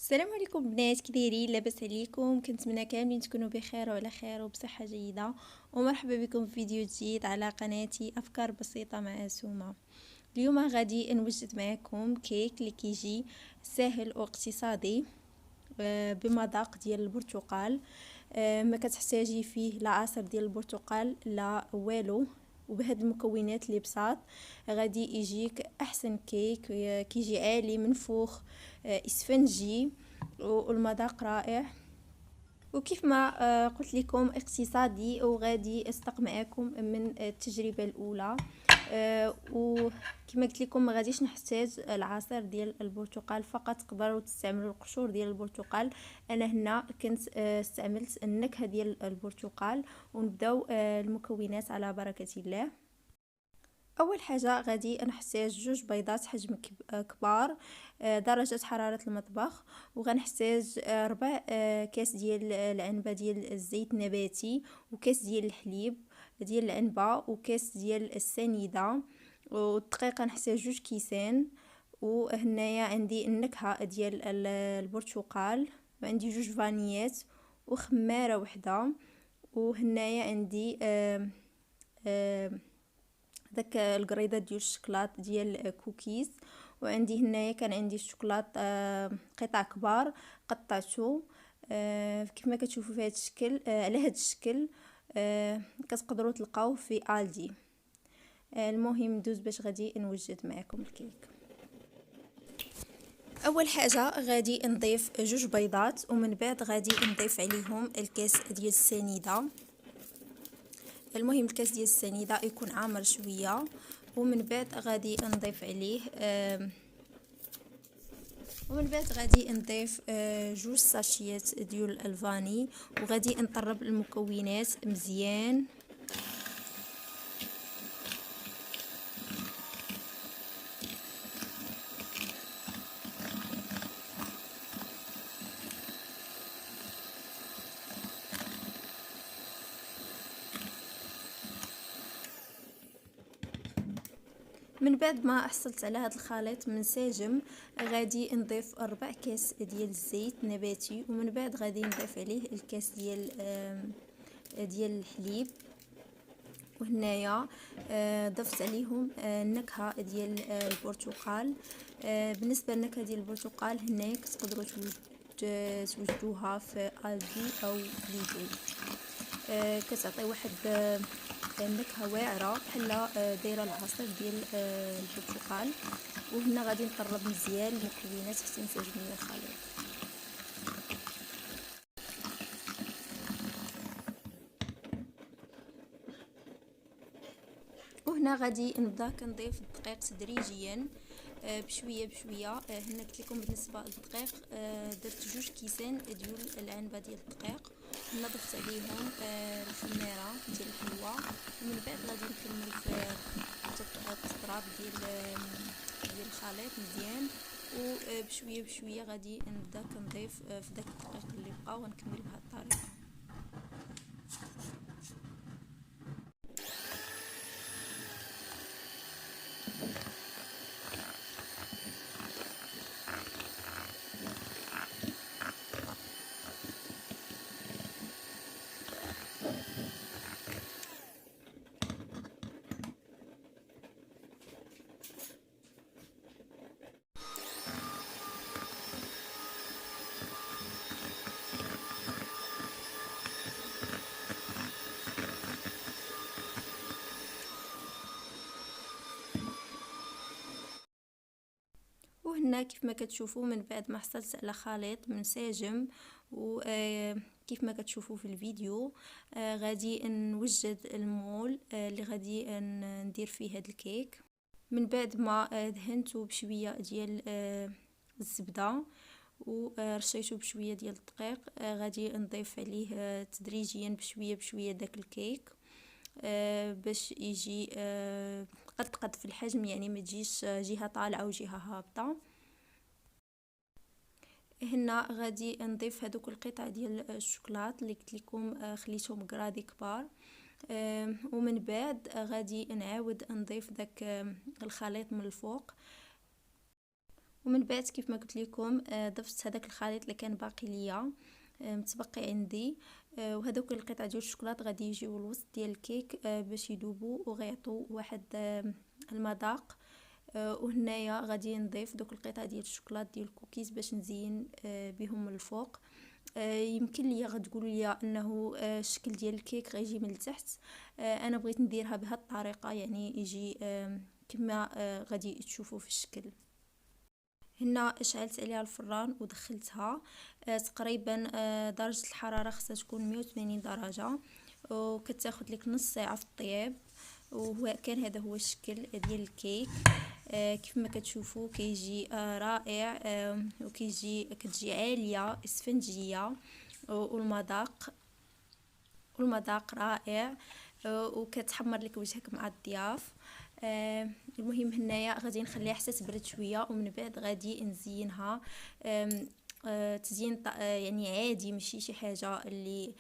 السلام عليكم بنات، كي دايرين؟ لاباس عليكم؟ كنتمنى كاملين تكونوا بخير وعلى خير وبصحه جيده، ومرحبا بكم في فيديو جديد على قناتي افكار بسيطه مع اسومه. اليوم غادي نوجد معكم كيك اللي كيجي سهل واقتصادي بمذاق ديال البرتقال. ما كتحتاجي فيه لا عصير ديال البرتقال لا والو، وبهاد المكونات اللي بساط غادي يجيك احسن كيك. كيجي عالي منفوخ، اسفنجي، والمذاق رائع. وكيف ما قلت لكم اقتصادي، وغادي استق معكم من التجربه الاولى. وكما قلت لكم ما غاديش نحتاج العصير ديال البرتقال فقط، تقدروا تستعملوا القشور ديال البرتقال. انا هنا كنت استعملت النكهه ديال البرتقال. ونبداو المكونات على بركه الله. اول حاجه غادي نحتاج جوج بيضات حجم كبار، درجه حراره المطبخ. وغنحتاج ربع كاس ديال العنبه ديال الزيت النباتي، وكاس ديال الحليب ديال العنبه، وكاس ديال السنيده. والدقيق نحتاج جوج كيسان. وهنايا عندي النكهه ديال البرتقال، وعندي جوج فانيات وخماره وحده. وهنايا عندي داك القريضه ديال الشكلاط ديال كوكيز. وعندي هنايا كان عندي الشكلاط قطع كبار قطعته كيف ما كتشوفوا في هذا الشكل. على هذا الشكل كتقدروا تلقاوه في الدي. المهم ندوز باش غادي نوجد معكم الكيك. اول حاجه غادي نضيف جوج بيضات، ومن بعد غادي نضيف عليهم الكاس ديال السنيده. المهم الكاس ديال السنيده يكون عامر شويه. ومن بعد غادي نضيف عليه جوج ساشيات ديال الفاني. وغادي نطرب المكونات مزيان. من بعد ما حصلت على هذا الخليط منسجم، غادي نضيف 4 كاس ديال الزيت النباتي. ومن بعد غادي نضيف عليه الكاس ديال الحليب. وهنايا ضفت عليهم النكهه ديال البرتقال. بالنسبه للنكهه ديال البرتقال هنايا كتقدروا توجدوها في الدي او ليدو. كتعطي واحد نكهه واعره بحال دايره العصير ديال البرتقال. وهنا غادي نطرب مزيان المكونات حتى ينسجم ليا الخليط. وهنا غادي نبدا كنضيف الدقيق تدريجيا بشويه بشويه. هنا قلت لكم بالنسبه للدقيق درت جوج كيسان ديال العنبه ديال الدقيق. هنا ضفت عليهم الخميره ديال الحلوه. ومن بعد غادي نكمل في التضراب ديال الخليط مزيان. وبشويه بشويه غادي نبدا كنضيف في داك الدقيق اللي بقى، ونكمل بهذه الطريقه. وهنا كيف ما كتشوفوا من بعد ما حصلت على خليط منسجم، وكيف ما كتشوفوا في الفيديو غادي نوجد المول اللي غادي ندير فيه هذا الكيك. من بعد ما دهنته بشويه ديال الزبده ورشيته بشويه ديال الدقيق، غادي نضيف عليه تدريجيا بشويه بشويه داك الكيك باش يجي قد في الحجم، يعني ما تجيش جهه طالعه وجهه هابطه. هنا غادي نضيف هذوك القطع ديال الشوكولات اللي قلت لكم خليتهم قرادي كبار. ومن بعد غادي نعاود نضيف داك الخليط من الفوق. ومن بعد كيف ما قلت لكم ضفت هذاك الخليط اللي كان باقي ليا متبقي عندي، وهذوك القطع ديال الشوكولاط غادي يجيو الوسط ديال الكيك باش يذوبوا وغيعطوا واحد المذاق. وهنايا غادي نضيف دوك القطع ديال الشوكولاط ديال الكوكيز باش نزين بهم من الفوق. يمكن ليا غتقولوا لي انه الشكل ديال الكيك غيجي من التحت، انا بغيت نديرها بهذه الطريقه، يعني يجي كما غادي تشوفوا في الشكل. هنا شعلت عليها الفران ودخلتها تقريبا درجه الحراره خاصها تكون 180 درجه، وكتاخذ لك نص ساعه في الطياب. وهو كان هذا هو الشكل ديال الكيك. كيف ما كتشوفوا كيجي رائع، كتجي عاليه اسفنجيه، والمذاق رائع، وكتحمر لك وجهك مع الضياف. المهم هنايا غادي نخليها حتى تبرد شويه، ومن بعد غادي نزينها تزيين يعني عادي، ماشي شي حاجه اللي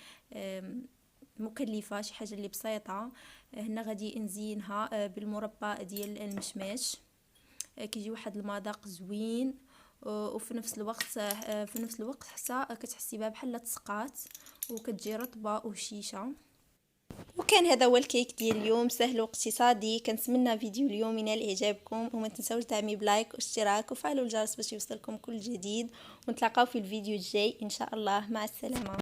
مكلفه، شي حاجه اللي بسيطه. هنا غادي نزينها بالمربى ديال المشماش، كيجي واحد المذاق زوين، وفي نفس الوقت حتى كتحسي بها بحال تسقات وكتجي رطبه وشيشه. وكان هذا هو الكيك ديال اليوم، سهل واقتصادي. كنتمنى فيديو اليوم ينال اعجابكم، وما تنساوش دعمي بلايك واشتراك وفعلوا الجرس باش يوصلكم كل جديد، ونتلاقاو في الفيديو الجاي ان شاء الله. مع السلامه.